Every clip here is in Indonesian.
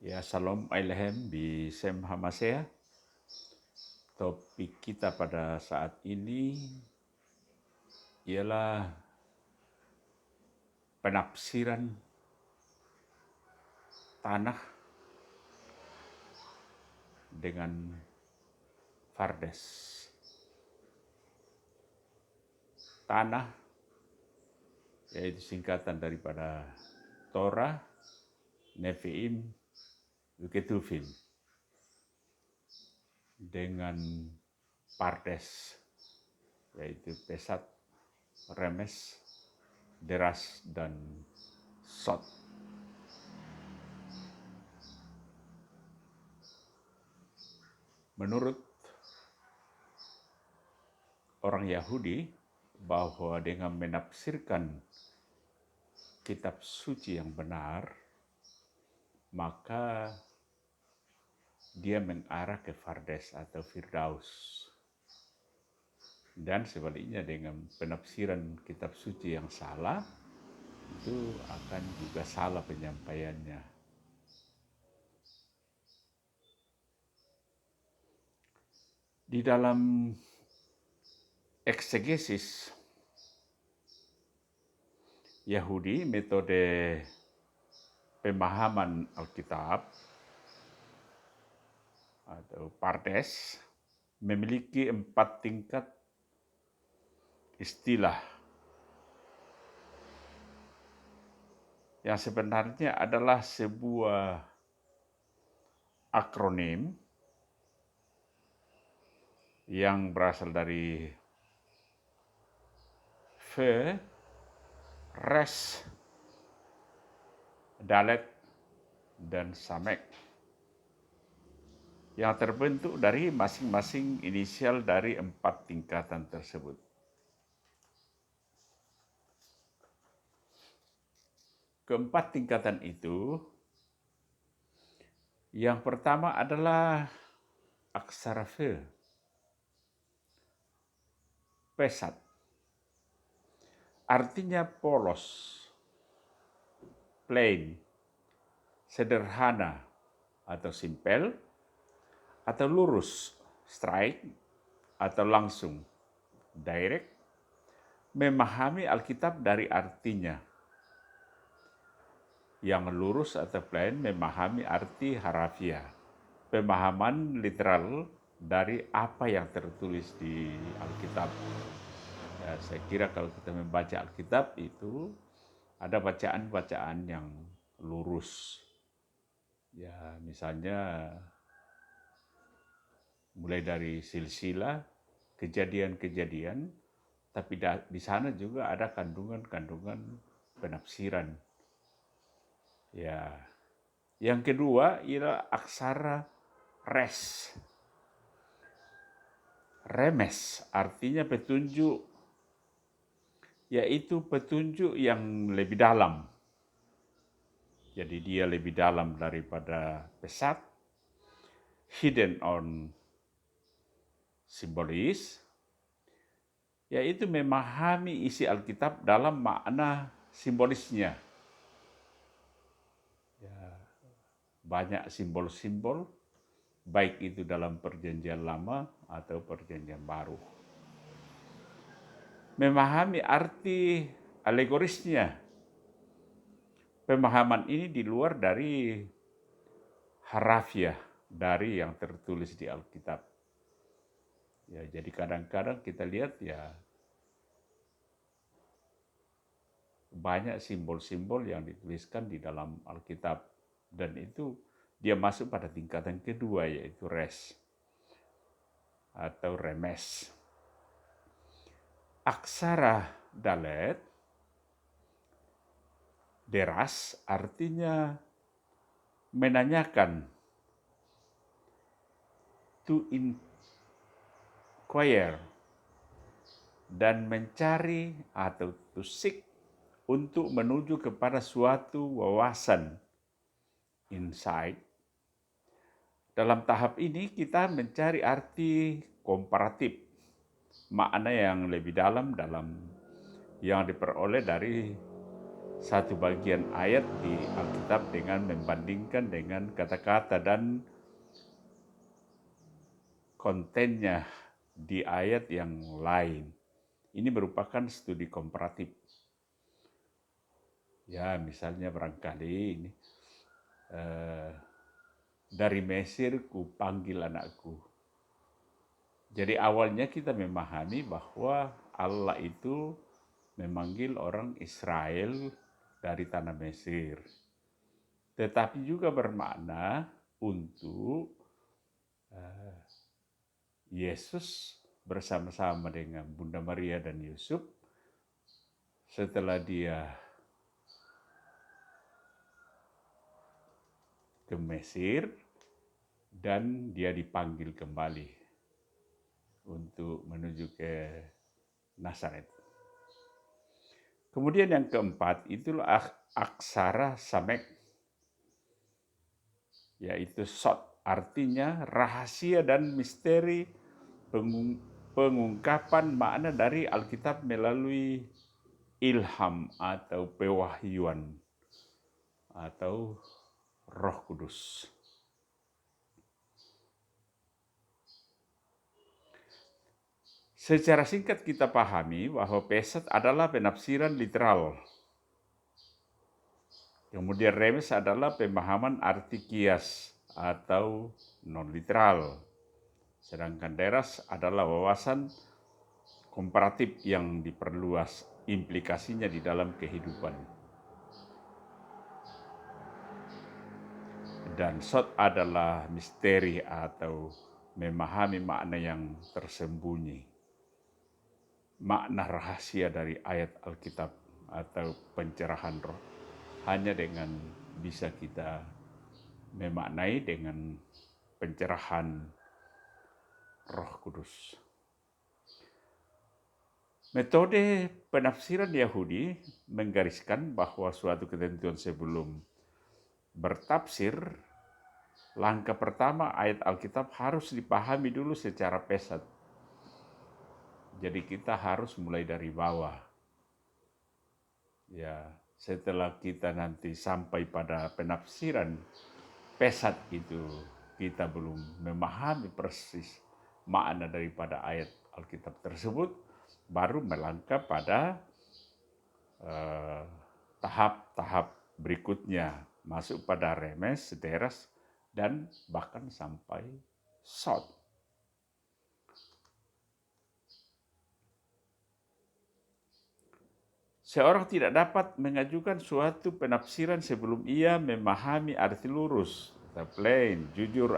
Ya, Shalom Aleichem Bisem Hamasea. Topik kita pada saat ini ialah penafsiran tanah dengan Fardes. Tanah yaitu singkatan daripada Torah, Nevi'im, Ketuvim, dengan Pardes yaitu Pesat, Remes, Deras, dan Sot. Menurut orang Yahudi, bahwa dengan menafsirkan kitab suci yang benar, maka dia mengarah ke Fardes atau Firdaus. Dan sebaliknya dengan penafsiran kitab suci yang salah, itu akan juga salah penyampaiannya. Di dalam eksegesis Yahudi, metode pemahaman Alkitab atau Pardes memiliki 4 tingkat istilah yang sebenarnya adalah sebuah akronim yang berasal dari Fe, Res, Dalet, dan Samek, yang terbentuk dari masing-masing inisial dari 4 tingkatan tersebut. Keempat tingkatan itu, yang pertama adalah aksara Fe, Pesat, artinya polos, plain, sederhana atau simpel, atau lurus, straight, atau langsung, direct, memahami Alkitab dari artinya. Yang lurus atau plain memahami arti harafiah, pemahaman literal dari apa yang tertulis di Alkitab. Ya, saya kira kalau kita membaca Alkitab itu ada bacaan-bacaan yang lurus. Ya, misalnya mulai dari silsilah, kejadian-kejadian, tapi di sana juga ada kandungan-kandungan penafsiran. Ya, yang kedua ialah aksara res. Remes artinya petunjuk, yaitu petunjuk yang lebih dalam. Jadi dia lebih dalam daripada pesat, hidden on simbolis, yaitu memahami isi Alkitab dalam makna simbolisnya. Ya, banyak simbol-simbol, baik itu dalam perjanjian lama atau perjanjian baru. Memahami arti alegorisnya. Pemahaman ini di luar dari harafiah, dari yang tertulis di Alkitab. Ya, jadi kadang-kadang kita lihat ya banyak simbol-simbol yang dituliskan di dalam Alkitab, dan itu dia masuk pada tingkatan kedua, yaitu res atau remes. Aksara dalet, deras, artinya menanyakan, to inquire, dan mencari atau to seek, untuk menuju kepada suatu wawasan, insight. Dalam tahap ini kita mencari arti komparatif, makna yang lebih dalam yang diperoleh dari satu bagian ayat di Alkitab dengan membandingkan dengan kata-kata dan kontennya di ayat yang lain. Ini merupakan studi komparatif. Ya, misalnya barangkali ini dari Mesir ku panggil anakku. Jadi awalnya kita memahami bahwa Allah itu memanggil orang Israel dari tanah Mesir. Tetapi juga bermakna untuk Yesus bersama-sama dengan Bunda Maria dan Yusuf setelah dia ke Mesir dan dia dipanggil kembali untuk menuju ke Nazaret. Kemudian yang keempat itulah aksara samek, yaitu sod, artinya rahasia dan misteri pengungkapan makna dari Alkitab melalui ilham atau pewahyuan atau Roh Kudus. Secara singkat kita pahami bahwa pesat adalah penafsiran literal. Kemudian remes adalah pemahaman arti kias atau non-literal. Sedangkan deras adalah wawasan komparatif yang diperluas implikasinya di dalam kehidupan. Dan sod adalah misteri atau memahami makna yang tersembunyi. Makna rahasia dari ayat Alkitab atau pencerahan roh hanya dengan bisa kita memaknai dengan pencerahan Roh Kudus. Metode penafsiran Yahudi menggariskan bahwa suatu ketentuan sebelum bertafsir, langkah pertama ayat Alkitab harus dipahami dulu secara pesat. Jadi kita harus mulai dari bawah. Ya, setelah kita nanti sampai pada penafsiran pesat itu, kita belum memahami persis makna daripada ayat Alkitab tersebut, baru melangkah pada tahap-tahap berikutnya, masuk pada remes, deras, dan bahkan sampai sod. Seorang tidak dapat mengajukan suatu penafsiran sebelum ia memahami arti lurus, atau plain, jujur,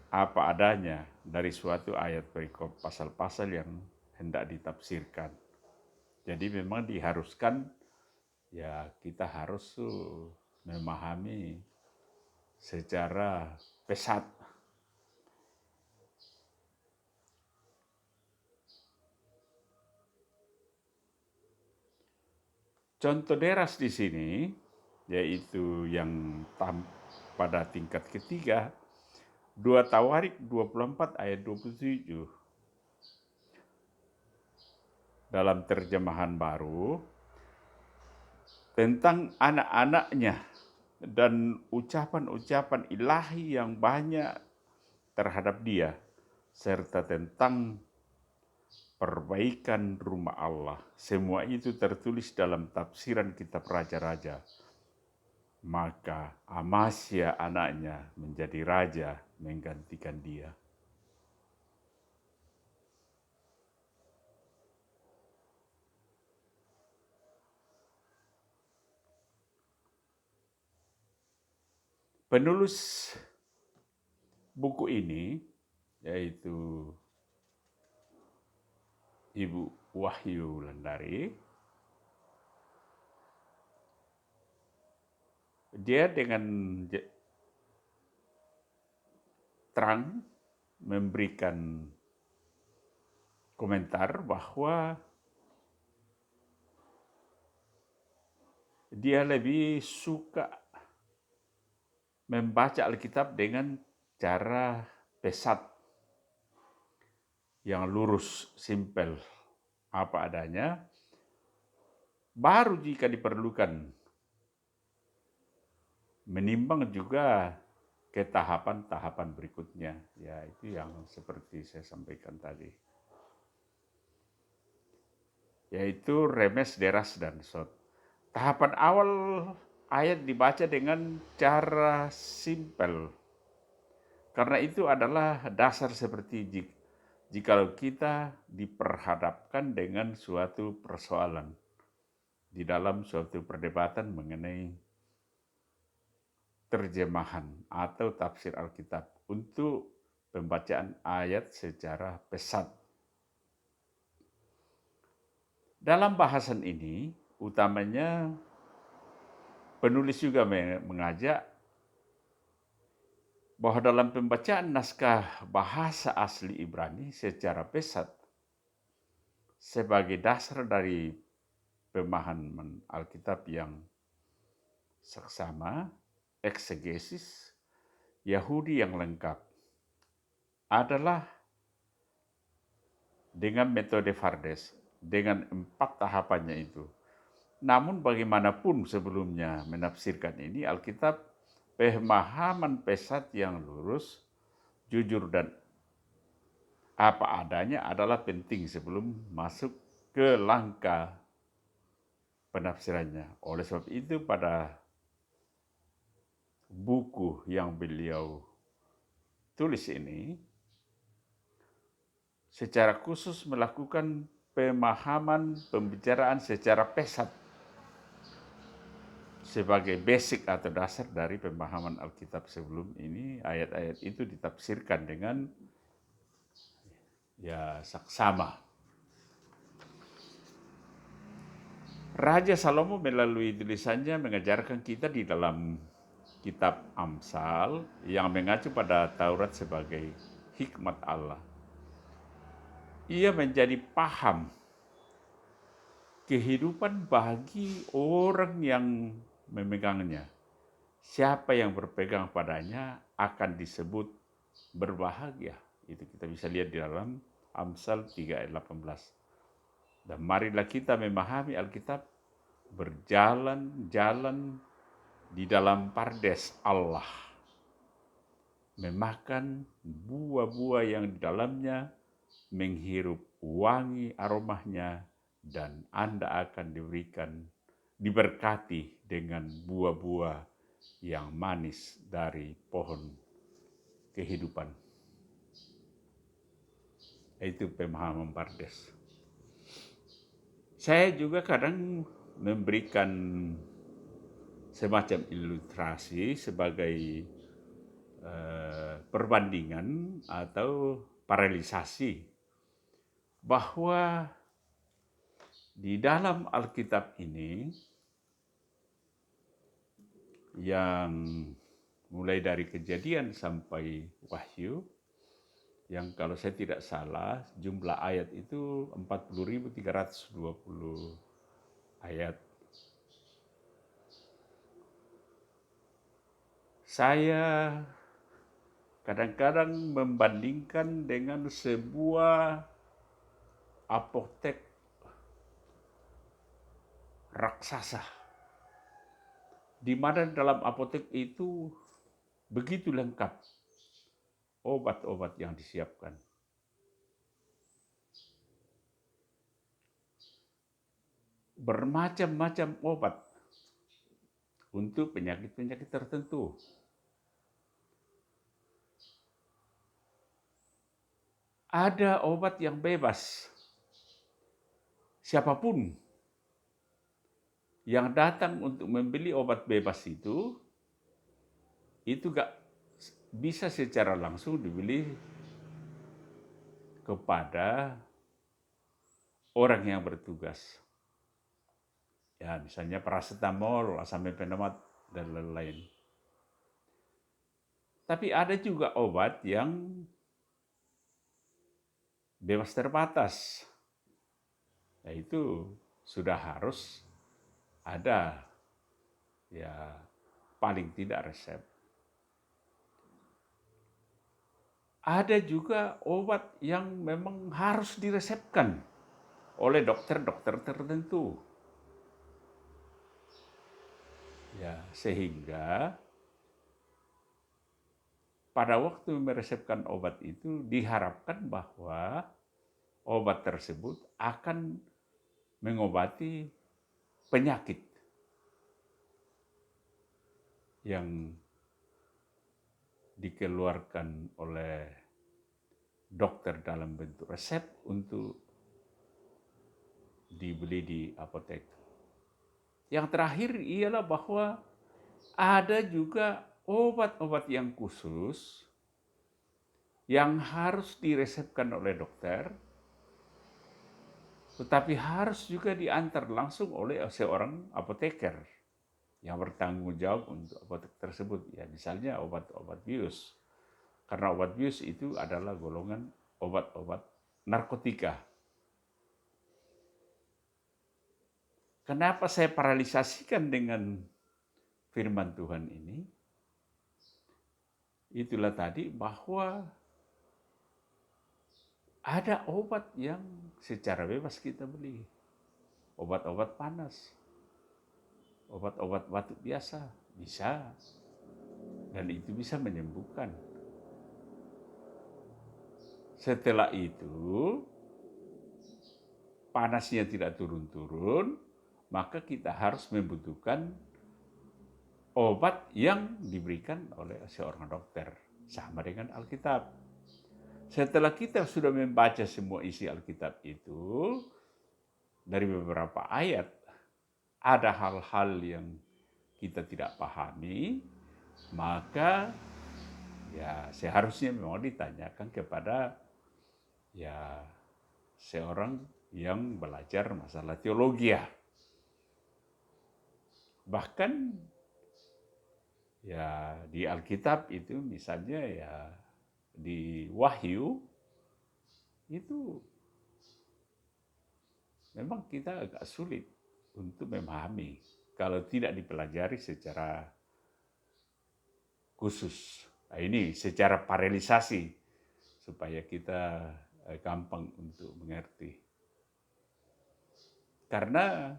apa adanya dari suatu ayat perikop pasal-pasal yang hendak ditafsirkan. Jadi memang diharuskan ya kita harus memahami secara pesat. Contoh deras di sini yaitu yang pada tingkat ketiga 2 Tawarik 24 ayat 27 dalam terjemahan baru tentang anak-anaknya dan ucapan-ucapan ilahi yang banyak terhadap dia serta tentang perbaikan rumah Allah. Semua itu tertulis dalam tafsiran kitab Raja-Raja. Maka Amasya anaknya menjadi raja menggantikan dia. Penulis buku ini yaitu Ibu Wahyu Wulandari, dia dengan terang memberikan komentar bahwa dia lebih suka membaca Alkitab dengan cara pesat yang lurus, simpel, apa adanya, Baru jika diperlukan, menimbang juga ke tahapan-tahapan berikutnya. Ya, itu yang seperti saya sampaikan tadi. Yaitu remes, deras, dan shot. Tahapan awal ayat dibaca dengan cara simpel. Karena itu adalah dasar seperti jika kita diperhadapkan dengan suatu persoalan di dalam suatu perdebatan mengenai terjemahan atau tafsir Alkitab untuk pembacaan ayat secara pesat. Dalam bahasan ini, utamanya penulis juga mengajak bahwa dalam pembacaan naskah bahasa asli Ibrani secara pesat sebagai dasar dari pemahaman Alkitab yang seksama, eksegesis, Yahudi yang lengkap adalah dengan metode Fardes, dengan 4 tahapannya itu. Namun bagaimanapun sebelumnya menafsirkan ini, Alkitab pemahaman pesat yang lurus, jujur dan apa adanya adalah penting sebelum masuk ke langkah penafsirannya. Oleh sebab itu pada buku yang beliau tulis ini secara khusus melakukan pemahaman pembicaraan secara pesat sebagai basic atau dasar dari pemahaman Alkitab sebelum ini. Ayat-ayat itu ditafsirkan dengan ya saksama. Raja Salomo melalui tulisannya mengajarkan kita di dalam kitab Amsal yang mengacu pada Taurat sebagai hikmat Allah. Ia menjadi paham kehidupan bagi orang yang memegangnya. Siapa yang berpegang padanya akan disebut berbahagia. Itu kita bisa lihat di dalam Amsal 3 ayat 18. Dan marilah kita memahami Alkitab berjalan-jalan di dalam pardes Allah. Memakan buah-buah yang di dalamnya, menghirup wangi aromanya, dan Anda akan diberkati dengan buah-buah yang manis dari pohon kehidupan. Itu pemahaman Pardes. Saya juga kadang memberikan semacam ilustrasi sebagai perbandingan atau paralelisasi bahwa di dalam Alkitab ini yang mulai dari Kejadian sampai Wahyu, yang kalau saya tidak salah jumlah ayat itu 40.320 ayat. Saya kadang-kadang membandingkan dengan sebuah apotek raksasa, di mana dalam apotek itu begitu lengkap obat-obat yang disiapkan. Bermacam-macam obat untuk penyakit-penyakit tertentu. Ada obat yang bebas. Siapapun yang datang untuk membeli obat bebas itu gak bisa secara langsung dibeli kepada orang yang bertugas. Ya, misalnya paracetamol, asam mefenamat, dan lain-lain. Tapi ada juga obat yang bebas terbatas. Itu sudah harus ada ya paling tidak resep. Ada juga obat yang memang harus diresepkan oleh dokter-dokter tertentu. Ya, sehingga pada waktu meresepkan obat itu diharapkan bahwa obat tersebut akan mengobati penyakit yang dikeluarkan oleh dokter dalam bentuk resep untuk dibeli di apotek. Yang terakhir ialah bahwa ada juga obat-obat yang khusus yang harus diresepkan oleh dokter, tetapi harus juga diantar langsung oleh seorang apoteker yang bertanggung jawab untuk apotek tersebut. Ya, misalnya obat-obat bius. Karena obat bius itu adalah golongan obat-obat narkotika. Kenapa saya paralisasikan dengan firman Tuhan ini? Itulah tadi bahwa ada obat yang secara bebas kita beli. Obat-obat panas, obat-obat batuk biasa, bisa. Dan itu bisa menyembuhkan. Setelah itu, panasnya tidak turun-turun, maka kita harus membutuhkan obat yang diberikan oleh seorang dokter. Sama dengan Alkitab. Setelah kita sudah membaca semua isi Alkitab itu, dari beberapa ayat, ada hal-hal yang kita tidak pahami, maka ya seharusnya memang ditanyakan kepada ya seorang yang belajar masalah teologi. Bahkan ya di Alkitab itu misalnya ya di Wahyu itu memang kita agak sulit untuk memahami kalau tidak dipelajari secara khusus. Nah, ini secara paralelisasi supaya kita gampang untuk mengerti. Karena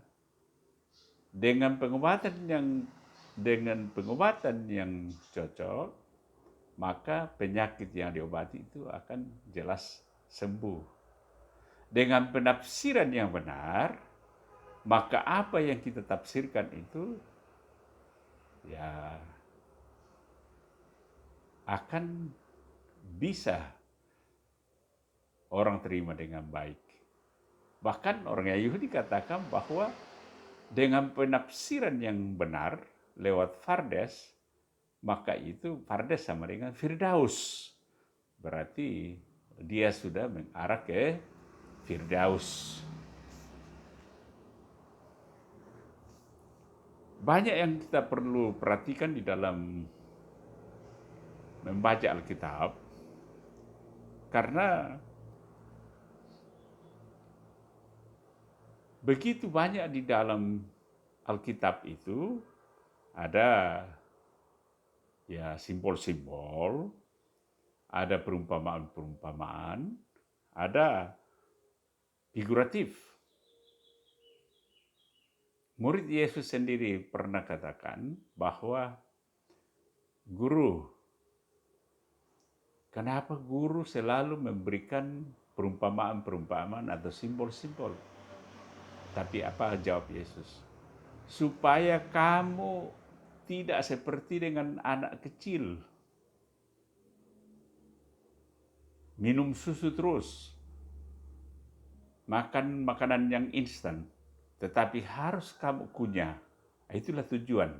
dengan pengobatan yang cocok, maka penyakit yang diobati itu akan jelas sembuh. Dengan penafsiran yang benar, maka apa yang kita tafsirkan itu ya akan bisa orang terima dengan baik. Bahkan orang Yahudi katakan bahwa dengan penafsiran yang benar lewat Fardes, maka itu Fardes sama dengan Firdaus. Berarti dia sudah mengarah ke Firdaus. Banyak yang kita perlu perhatikan di dalam membaca Alkitab, karena begitu banyak di dalam Alkitab itu ada ya simbol-simbol, ada perumpamaan-perumpamaan, ada figuratif. Murid Yesus sendiri pernah katakan bahwa guru, kenapa guru selalu memberikan perumpamaan-perumpamaan atau simbol-simbol? Tapi apa jawab Yesus? Supaya kamu tidak seperti dengan anak kecil. Minum susu terus. Makan makanan yang instan. Tetapi harus kamu kunyah. Itulah tujuan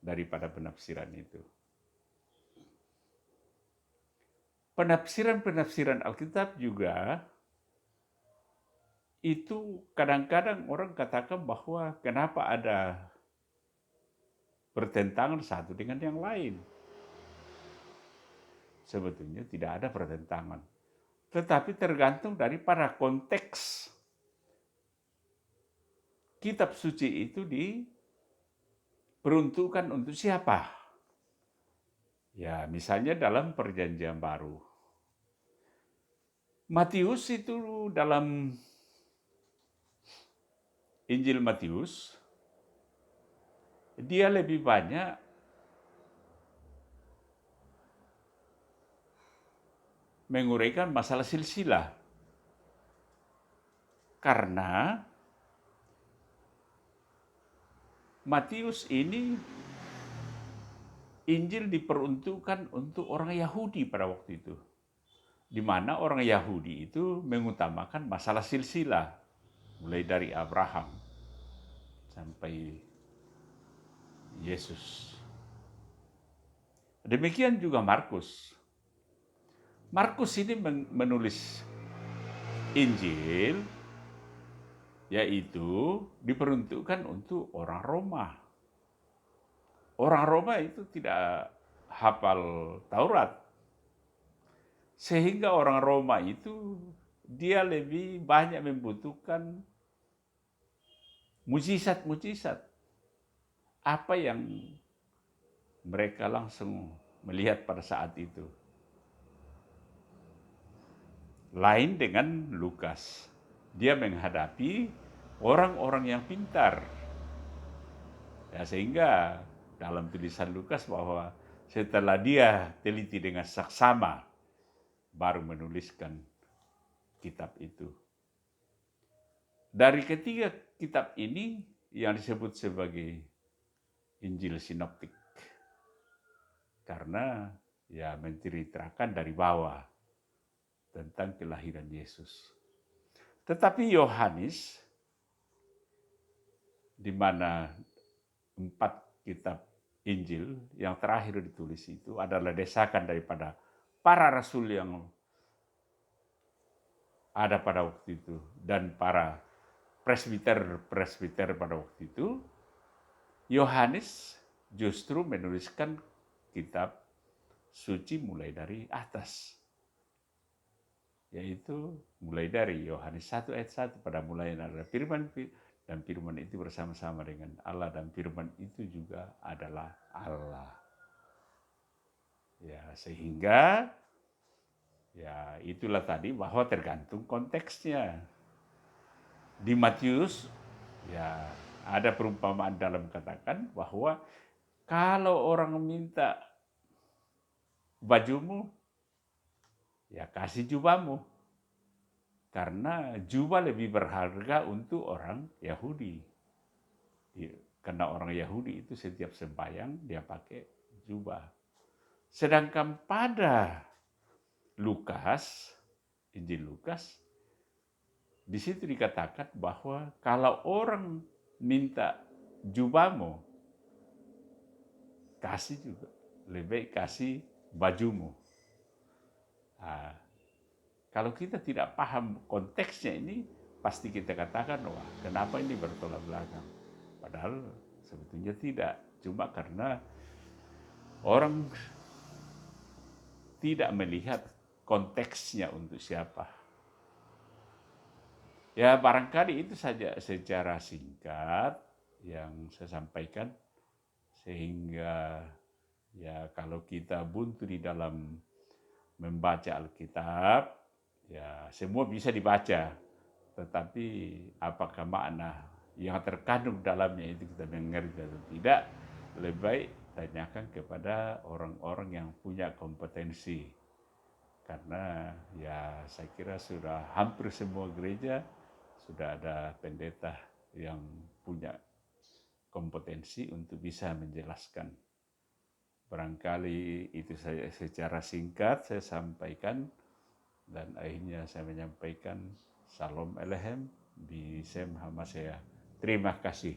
daripada penafsiran itu. Penafsiran-penafsiran Alkitab juga itu kadang-kadang orang katakan bahwa kenapa ada bertentangan satu dengan yang lain. Sebetulnya tidak ada pertentangan. Tetapi tergantung daripada konteks. Kitab suci itu diperuntukkan untuk siapa? Ya, misalnya dalam Perjanjian Baru. Matius itu dalam Injil Matius dia lebih banyak menguraikan masalah silsilah. Karena Matius ini Injil diperuntukkan untuk orang Yahudi pada waktu itu. Di mana orang Yahudi itu mengutamakan masalah silsilah. Mulai dari Abraham sampai Yesus. Demikian juga Markus. Markus ini menulis Injil, yaitu diperuntukkan untuk orang Roma. Orang Roma itu tidak hafal Taurat. Sehingga orang Roma itu dia lebih banyak membutuhkan mujizat-mujizat. Apa yang mereka langsung melihat pada saat itu. Lain dengan Lukas. Dia menghadapi orang-orang yang pintar. Ya, sehingga dalam tulisan Lukas bahwa setelah dia teliti dengan saksama, baru menuliskan kitab itu. Dari ketiga kitab ini yang disebut sebagai Injil Sinoptik. Karena ya menceritakan dari bawah tentang kelahiran Yesus. Tetapi Yohanes, di mana 4 kitab Injil yang terakhir ditulis itu adalah desakan daripada para rasul yang ada pada waktu itu dan para presbiter pada waktu itu. Yohanes justru menuliskan kitab suci mulai dari atas, yaitu mulai dari Yohanes 1 ayat 1, pada mulanya adalah firman, dan firman itu bersama-sama dengan Allah, dan firman itu juga adalah Allah. Ya, sehingga ya itulah tadi bahwa tergantung konteksnya. Di Matius ya ada perumpamaan dalam katakan bahwa kalau orang minta bajumu, ya kasih jubahmu. Karena jubah lebih berharga untuk orang Yahudi. Karena orang Yahudi itu setiap sembahyang dia pakai jubah. Sedangkan pada Lukas, Injil Lukas, di situ dikatakan bahwa kalau orang minta jubahmu, kasih juga, lebih kasih bajumu. Nah, kalau kita tidak paham konteksnya ini, pasti kita katakan, wah kenapa ini bertolak belakang? Padahal sebetulnya tidak, cuma karena orang tidak melihat konteksnya untuk siapa. Ya barangkali itu saja secara singkat yang saya sampaikan, sehingga ya kalau kita buntu di dalam membaca Alkitab, ya semua bisa dibaca, tetapi apakah makna yang terkandung dalamnya itu kita mengerti atau tidak, lebih baik tanyakan kepada orang-orang yang punya kompetensi. Karena ya saya kira sudah hampir semua gereja sudah ada pendeta yang punya kompetensi untuk bisa menjelaskan. Barangkali itu saya secara singkat saya sampaikan, dan akhirnya saya menyampaikan Salam Elohim Bisem Hamasea. Terima kasih.